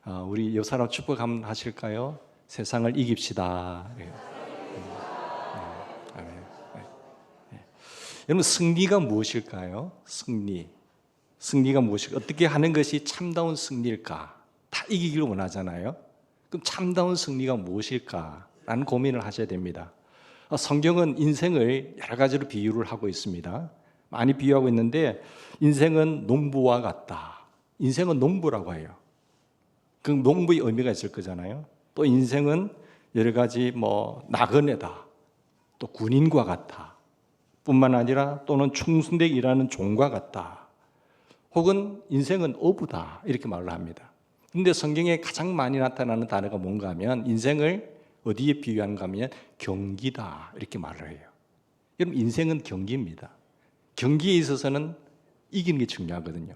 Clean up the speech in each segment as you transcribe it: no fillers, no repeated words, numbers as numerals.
우리 옆 사람 축복 한번 하실까요? 세상을 이깁시다. 아멘. 여러분, 승리가 무엇일까요? 승리가 무엇일까? 어떻게 하는 것이 참다운 승리일까? 다 이기기를 원하잖아요. 그럼 참다운 승리가 무엇일까? 라는 고민을 하셔야 됩니다. 성경은 인생을 여러 가지로 비유를 하고 있습니다. 많이 비유하고 있는데, 인생은 농부와 같다. 인생은 농부라고 해요. 그 농부의 의미가 있을 거잖아요. 또 인생은 여러 가지 나그네다, 또 군인과 같다, 뿐만 아니라 또는 충성되게 일하는 종과 같다, 혹은 인생은 어부다, 이렇게 말을 합니다. 그런데 성경에 가장 많이 나타나는 단어가 뭔가 하면 인생을 어디에 비유하는가 하면 경기다, 이렇게 말을 해요. 여러분, 인생은 경기입니다. 경기에 있어서는 이기는 게 중요하거든요.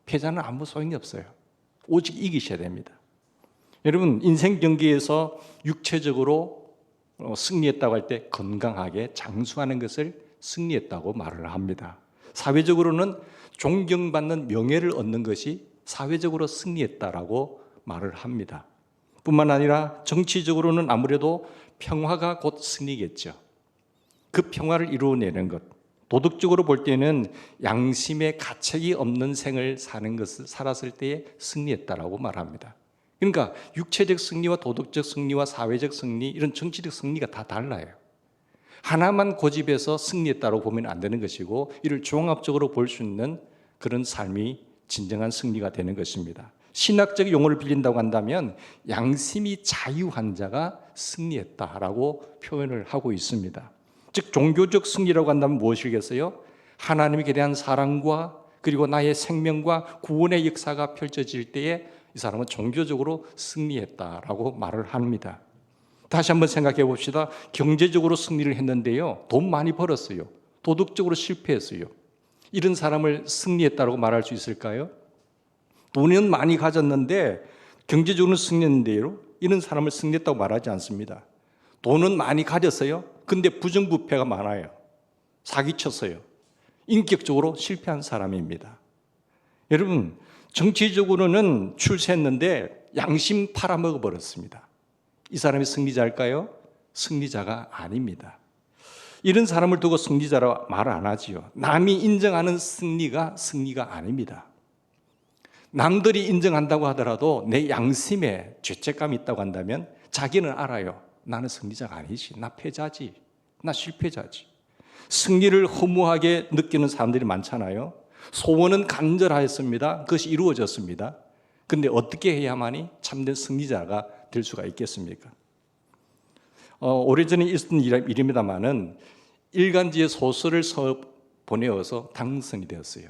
패자는 아무 소용이 없어요. 오직 이기셔야 됩니다. 여러분, 인생 경기에서 육체적으로 승리했다고 할 때 건강하게 장수하는 것을 승리했다고 말을 합니다. 사회적으로는 존경받는 명예를 얻는 것이 사회적으로 승리했다라고 말을 합니다. 뿐만 아니라 정치적으로는 아무래도 평화가 곧 승리겠죠. 그 평화를 이루어내는 것, 도덕적으로 볼 때는 양심의 가책이 없는 생을 사는 것을 살았을 때에 승리했다라고 말합니다. 그러니까 육체적 승리와 도덕적 승리와 사회적 승리, 이런 정치적 승리가 다 달라요. 하나만 고집해서 승리했다고 보면 안 되는 것이고, 이를 종합적으로 볼 수 있는 그런 삶이 진정한 승리가 되는 것입니다. 신학적 용어를 빌린다고 한다면 양심이 자유한 자가 승리했다라고 표현을 하고 있습니다. 즉, 종교적 승리라고 한다면 무엇이겠어요? 하나님께 대한 사랑과 그리고 나의 생명과 구원의 역사가 펼쳐질 때에 이 사람은 종교적으로 승리했다라고 말을 합니다. 다시 한번 생각해 봅시다. 경제적으로 승리를 했는데요, 돈 많이 벌었어요. 도덕적으로 실패했어요. 이런 사람을 승리했다고 말할 수 있을까요? 돈은 많이 가졌는데 경제적으로 승리했는데요, 이런 사람을 승리했다고 말하지 않습니다. 돈은 많이 가졌어요. 근데 부정부패가 많아요. 사기쳤어요. 인격적으로 실패한 사람입니다. 여러분, 정치적으로는 출세했는데 양심 팔아먹어 버렸습니다. 이 사람이 승리자일까요? 승리자가 아닙니다. 이런 사람을 두고 승리자라 말 안 하지요. 남이 인정하는 승리가 아닙니다. 남들이 인정한다고 하더라도 내 양심에 죄책감이 있다고 한다면 자기는 알아요. 나는 승리자가 아니지. 나 패자지. 나 실패자지. 승리를 허무하게 느끼는 사람들이 많잖아요. 소원은 간절하였습니다. 그것이 이루어졌습니다. 그런데 어떻게 해야만이 참된 승리자가 될 수가 있겠습니까? 오래전에 있었던 일입니다만은 일간지에 소설을 보내어서 당선이 되었어요.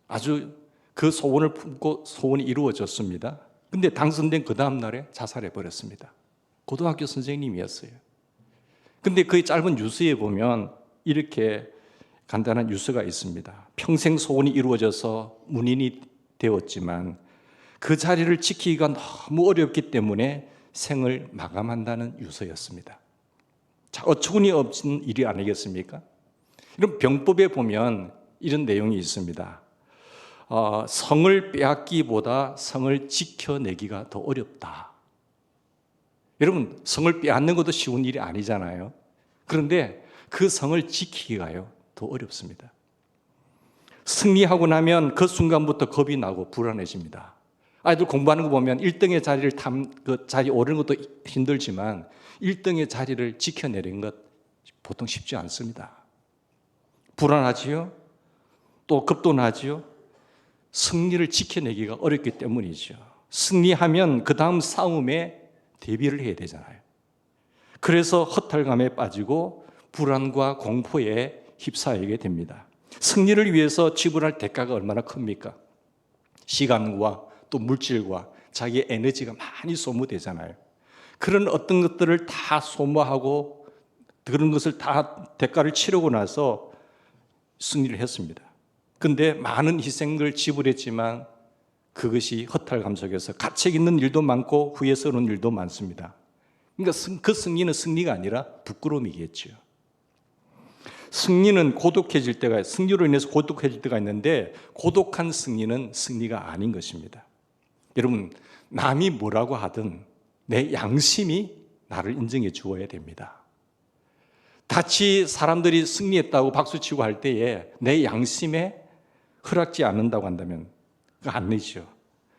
아주 그 소원을 품고 소원이 이루어졌습니다. 근데 당선된 그 다음 날에 자살해 버렸습니다. 고등학교 선생님이었어요. 근데 그 짧은 뉴스에 보면 이렇게 간단한 뉴스가 있습니다. 평생 소원이 이루어져서 문인이 되었지만 그 자리를 지키기가 너무 어렵기 때문에 생을 마감한다는 유서였습니다. 자, 어처구니 없는 일이 아니겠습니까? 이런 병법에 보면 이런 내용이 있습니다. 성을 빼앗기보다 성을 지켜내기가 더 어렵다. 여러분, 성을 빼앗는 것도 쉬운 일이 아니잖아요. 그런데 그 성을 지키기가요 더 어렵습니다. 승리하고 나면 그 순간부터 겁이 나고 불안해집니다. 아이들 공부하는 거 보면 1등의 자리를 그 자리 오르는 것도 힘들지만 1등의 자리를 지켜내는 것 보통 쉽지 않습니다. 불안하지요? 또 겁도 나지요? 승리를 지켜내기가 어렵기 때문이죠. 승리하면 그 다음 싸움에 대비를 해야 되잖아요. 그래서 허탈감에 빠지고 불안과 공포에 휩싸이게 됩니다. 승리를 위해서 지불할 대가가 얼마나 큽니까? 시간과 또 물질과 자기의 에너지가 많이 소모되잖아요. 그런 어떤 것들을 다 소모하고 그런 것을 다 대가를 치르고 나서 승리를 했습니다. 그런데 많은 희생을 지불했지만 그것이 허탈감 속에서 가책 있는 일도 많고 후회스러운 일도 많습니다. 그러니까 그 승리는 승리가 아니라 부끄러움이겠죠. 승리는 고독해질 때가, 승리로 인해서 고독해질 때가 있는데 고독한 승리는 승리가 아닌 것입니다. 여러분, 남이 뭐라고 하든 내 양심이 나를 인정해 주어야 됩니다. 같이 사람들이 승리했다고 박수치고 할 때에 내 양심에 허락지 않는다고 한다면 그거 안 되죠.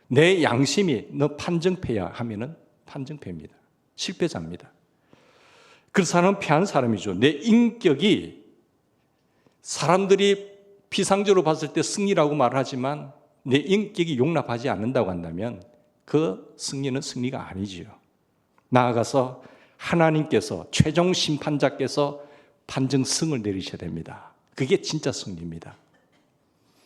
내 양심이 너 판정패야 하면은 판정패입니다. 실패자입니다. 그 사람은 패한 사람이죠. 내 인격이 사람들이 피상적으로 봤을 때 승리라고 말하지만 내 인격이 용납하지 않는다고 한다면 그 승리는 승리가 아니지요. 나아가서 하나님께서 최종 심판자께서 판정승을 내리셔야 됩니다. 그게 진짜 승리입니다.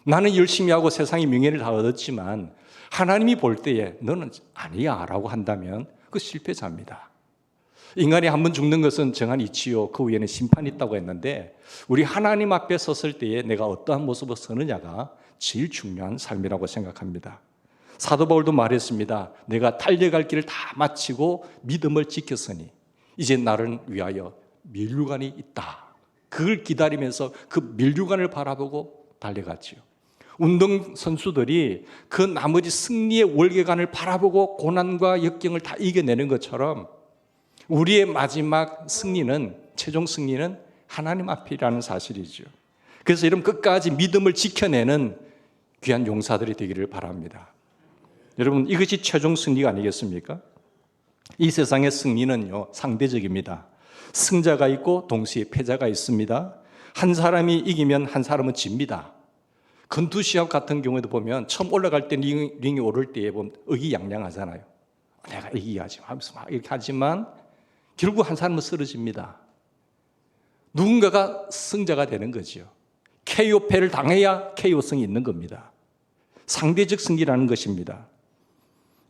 나는 열심히 하고 세상의 명예를 다 얻었지만 하나님이 볼 때에 너는 아니야 라고 한다면 그 실패자입니다. 인간이 한 번 죽는 것은 정한 이치요 그 후에는 심판이 있다고 했는데 우리 하나님 앞에 섰을 때에 내가 어떠한 모습을 서느냐가 제일 중요한 삶이라고 생각합니다. 사도 바울도 말했습니다. 내가 달려갈 길을 다 마치고 믿음을 지켰으니 이제 나를 위하여 면류관이 있다. 그걸 기다리면서 그 면류관을 바라보고 달려갔지요. 운동선수들이 그 나머지 승리의 월계관을 바라보고 고난과 역경을 다 이겨내는 것처럼 우리의 마지막 승리는, 최종 승리는 하나님 앞이라는 사실이죠. 그래서 여러분 끝까지 믿음을 지켜내는 귀한 용사들이 되기를 바랍니다. 여러분 이것이 최종 승리가 아니겠습니까? 이 세상의 승리는요 상대적입니다. 승자가 있고 동시에 패자가 있습니다. 한 사람이 이기면 한 사람은 집니다. 권투 시합 같은 경우에도 보면 처음 올라갈 때 링에 오를 때에 보면 의기양양하잖아요. 내가 이기야지 하면서 막 이렇게 하지만 결국 한 사람은 쓰러집니다. 누군가가 승자가 되는 거죠. KO패를 당해야 KO성이 있는 겁니다. 상대적 승리라는 것입니다.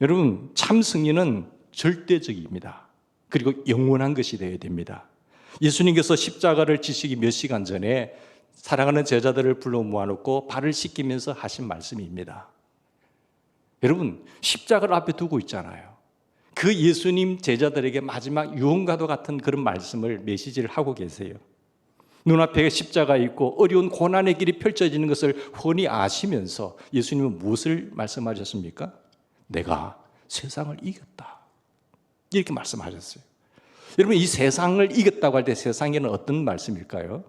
여러분 참 승리는 절대적입니다. 그리고 영원한 것이 되어야 됩니다. 예수님께서 십자가를 지시기 몇 시간 전에 사랑하는 제자들을 불러 모아놓고 발을 씻기면서 하신 말씀입니다. 여러분 십자가를 앞에 두고 있잖아요. 그 예수님 제자들에게 마지막 유언과도 같은 그런 말씀을 메시지를 하고 계세요. 눈앞에 십자가 있고 어려운 고난의 길이 펼쳐지는 것을 훤히 아시면서 예수님은 무엇을 말씀하셨습니까? 내가 세상을 이겼다. 이렇게 말씀하셨어요. 여러분 이 세상을 이겼다고 할 때 세상에는 어떤 말씀일까요?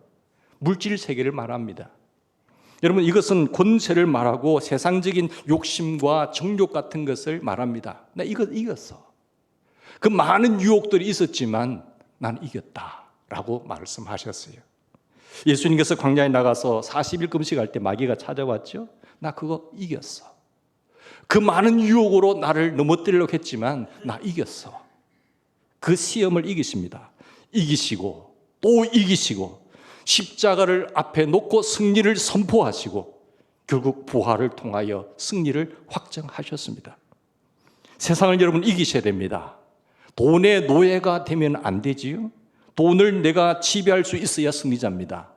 물질 세계를 말합니다. 여러분 이것은 권세를 말하고 세상적인 욕심과 정욕 같은 것을 말합니다. 나 이거 이겼어. 그 많은 유혹들이 있었지만 난 이겼다라고 말씀하셨어요. 예수님께서 광야에 나가서 40일 금식할 때 마귀가 찾아왔죠. 나 그거 이겼어. 그 많은 유혹으로 나를 넘어뜨리려고 했지만 나 이겼어. 그 시험을 이기십니다. 이기시고 또 이기시고 십자가를 앞에 놓고 승리를 선포하시고 결국 부활을 통하여 승리를 확정하셨습니다. 세상을 여러분 이기셔야 됩니다. 돈의 노예가 되면 안 되지요. 돈을 내가 지배할 수 있어야 승리자입니다.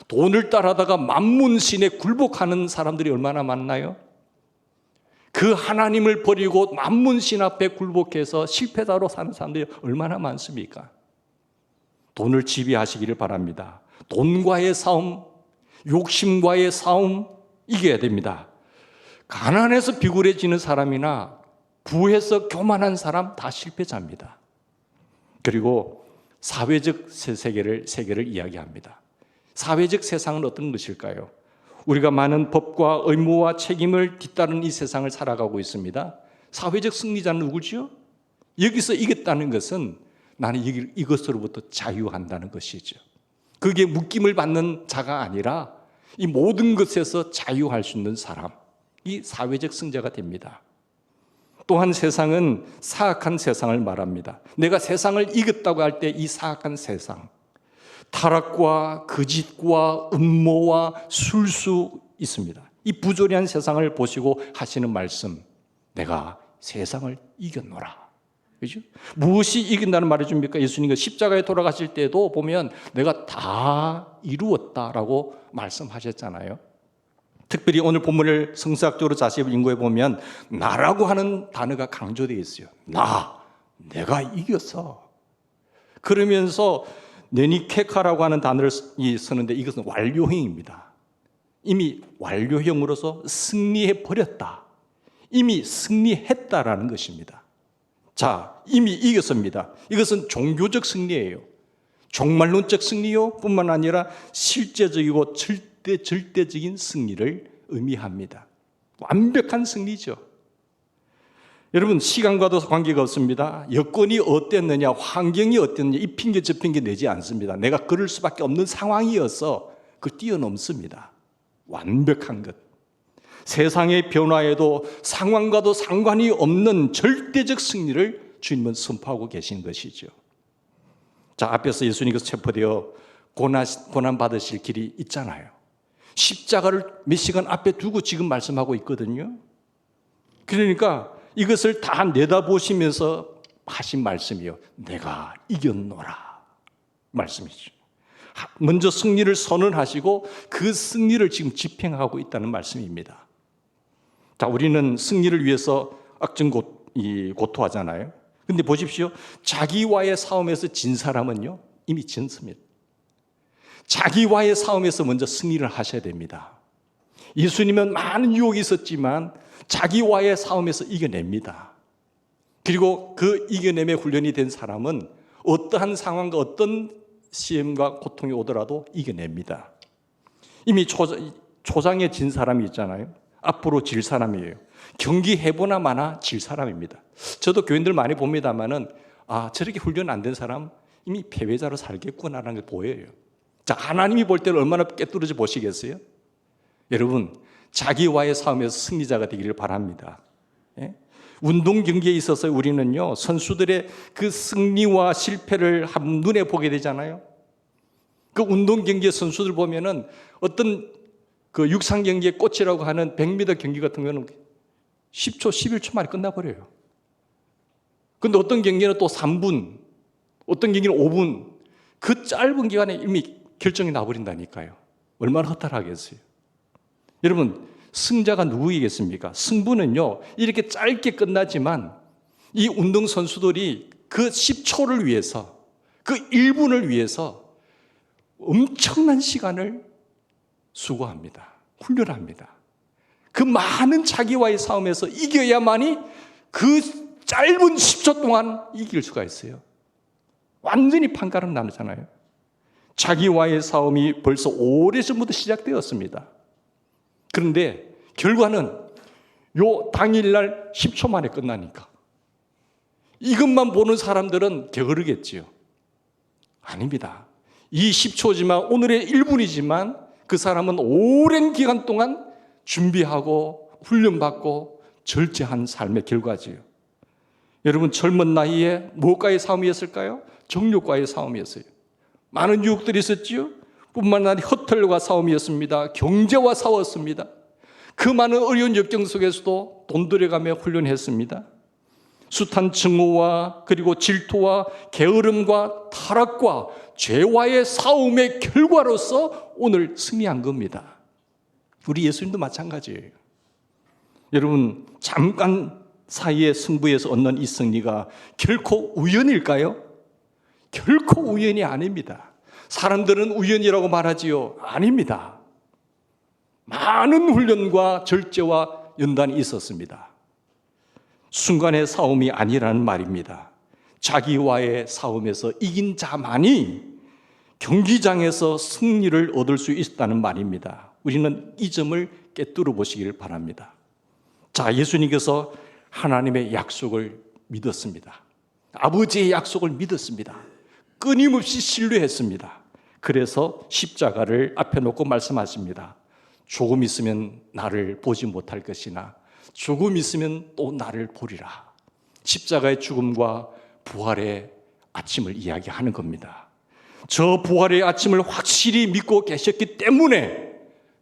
돈을 따라다가 만문신에 굴복하는 사람들이 얼마나 많나요? 그 하나님을 버리고 만문신 앞에 굴복해서 실패자로 사는 사람들이 얼마나 많습니까? 돈을 지배하시기를 바랍니다. 돈과의 싸움, 욕심과의 싸움 이겨야 됩니다. 가난해서 비굴해지는 사람이나 부해서 교만한 사람 다 실패자입니다. 그리고 사회적 세계를 이야기합니다. 사회적 세상은 어떤 것일까요? 우리가 많은 법과 의무와 책임을 뒤따른 이 세상을 살아가고 있습니다. 사회적 승리자는 누구죠? 여기서 이겼다는 것은 나는 이것으로부터 자유한다는 것이죠. 그게 묶임을 받는 자가 아니라 이 모든 것에서 자유할 수 있는 사람, 이 사회적 승자가 됩니다. 또한 세상은 사악한 세상을 말합니다. 내가 세상을 이겼다고 할 때 이 사악한 세상, 타락과 거짓과 음모와 술수 있습니다. 이 부조리한 세상을 보시고 하시는 말씀, 내가 세상을 이겼노라. 그렇죠? 무엇이 이긴다는 말이 줍니까? 예수님이 십자가에 돌아가실 때도 보면 내가 다 이루었다라고 말씀하셨잖아요. 특별히 오늘 본문을 성서학적으로 자세히 연구해 보면 나라고 하는 단어가 강조되어 있어요. 내가 이겼어. 그러면서 네니케카라고 하는 단어를 쓰는데 이것은 완료형입니다. 이미 완료형으로서 승리해 버렸다. 이미 승리했다라는 것입니다. 자, 이미 이겼습니다. 이것은 종교적 승리예요. 종말론적 승리요 뿐만 아니라 실제적이고 절대적인 승리를 의미합니다. 완벽한 승리죠. 여러분, 시간과도 관계가 없습니다. 여건이 어땠느냐, 환경이 어땠느냐, 이 핑계 저 핑계 내지 않습니다. 내가 그럴 수밖에 없는 상황이어서 그걸 뛰어넘습니다. 완벽한 것. 세상의 변화에도 상황과도 상관이 없는 절대적 승리를 주님은 선포하고 계신 것이죠. 자, 앞에서 예수님께서 체포되어 고난 받으실 길이 있잖아요. 십자가를 몇 시간 앞에 두고 지금 말씀하고 있거든요. 그러니까 이것을 다 내다보시면서 하신 말씀이요. 내가 이겼노라 말씀이죠. 먼저 승리를 선언하시고 그 승리를 지금 집행하고 있다는 말씀입니다. 자, 우리는 승리를 위해서 고토하잖아요. 근데 보십시오. 자기와의 싸움에서 진 사람은요, 이미 졌습니다. 자기와의 싸움에서 먼저 승리를 하셔야 됩니다. 예수님은 많은 유혹이 있었지만 자기와의 싸움에서 이겨냅니다. 그리고 그 이겨냄의 훈련이 된 사람은 어떠한 상황과 어떤 시험과 고통이 오더라도 이겨냅니다. 이미 초장에 진 사람이 있잖아요. 앞으로 질 사람이에요. 경기 해보나 마나 질 사람입니다. 저도 교인들 많이 봅니다만은 저렇게 훈련 안 된 사람 이미 패배자로 살겠구나라는 게 보여요. 자, 하나님이 볼 때는 얼마나 깨뚫어져 보시겠어요? 여러분, 자기와의 싸움에서 승리자가 되기를 바랍니다. 예? 운동 경기에 있어서 우리는요, 선수들의 그 승리와 실패를 한눈에 보게 되잖아요. 그 운동 경기의 선수들 보면은 어떤 그 육상 경기의 꽃이라고 하는 100m 경기 같은 경우는 10초, 11초 만에 끝나버려요. 근데 어떤 경기는 또 3분, 어떤 경기는 5분, 그 짧은 기간에 이미 결정이 나버린다니까요. 얼마나 허탈하겠어요. 여러분, 승자가 누구이겠습니까? 승부는요, 이렇게 짧게 끝나지만 이 운동선수들이 그 10초를 위해서, 그 1분을 위해서 엄청난 시간을 수고합니다. 훈련합니다. 그 많은 자기와의 싸움에서 이겨야만이 그 짧은 10초 동안 이길 수가 있어요. 완전히 판가름 나누잖아요. 자기와의 싸움이 벌써 오래전부터 시작되었습니다. 그런데 결과는 요 당일날 10초 만에 끝나니까 이것만 보는 사람들은 게으르겠지요. 아닙니다. 이 10초지만 오늘의 1분이지만 그 사람은 오랜 기간 동안 준비하고 훈련받고 절제한 삶의 결과지요. 여러분, 젊은 나이에 무엇과의 싸움이었을까요? 정욕과의 싸움이었어요. 많은 유혹들이 있었지요. 뿐만 아니라 허털과 싸움이었습니다. 경제와 싸웠습니다. 그 많은 어려운 역경 속에서도 돈 들여가며 훈련했습니다. 숱한 증오와 그리고 질투와 게으름과 타락과 죄와의 싸움의 결과로서 오늘 승리한 겁니다. 우리 예수님도 마찬가지예요. 여러분, 잠깐 사이의 승부에서 얻는 이 승리가 결코 우연일까요? 결코 우연이 아닙니다. 사람들은 우연이라고 말하지요. 아닙니다. 많은 훈련과 절제와 연단이 있었습니다. 순간의 싸움이 아니라는 말입니다. 자기와의 싸움에서 이긴 자만이 경기장에서 승리를 얻을 수 있다는 말입니다. 우리는 이 점을 깨뚫어 보시길 바랍니다. 자, 예수님께서 하나님의 약속을 믿었습니다. 아버지의 약속을 믿었습니다. 끊임없이 신뢰했습니다. 그래서 십자가를 앞에 놓고 말씀하십니다. 조금 있으면 나를 보지 못할 것이나 조금 있으면 또 나를 보리라. 십자가의 죽음과 부활의 아침을 이야기하는 겁니다. 저 부활의 아침을 확실히 믿고 계셨기 때문에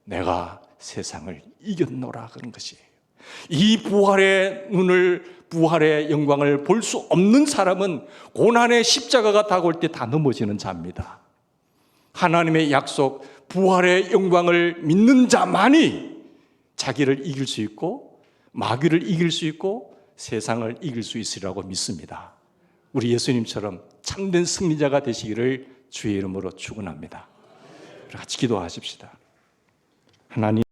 내가 세상을 이겼노라 그런 것이에요. 이 부활의 영광을 볼 수 없는 사람은 고난의 십자가가 다가올 때 다 넘어지는 자입니다. 하나님의 약속, 부활의 영광을 믿는 자만이 자기를 이길 수 있고 마귀를 이길 수 있고 세상을 이길 수 있으리라고 믿습니다. 우리 예수님처럼 참된 승리자가 되시기를 주의 이름으로 축원합니다. 같이 기도하십시다. 하나님,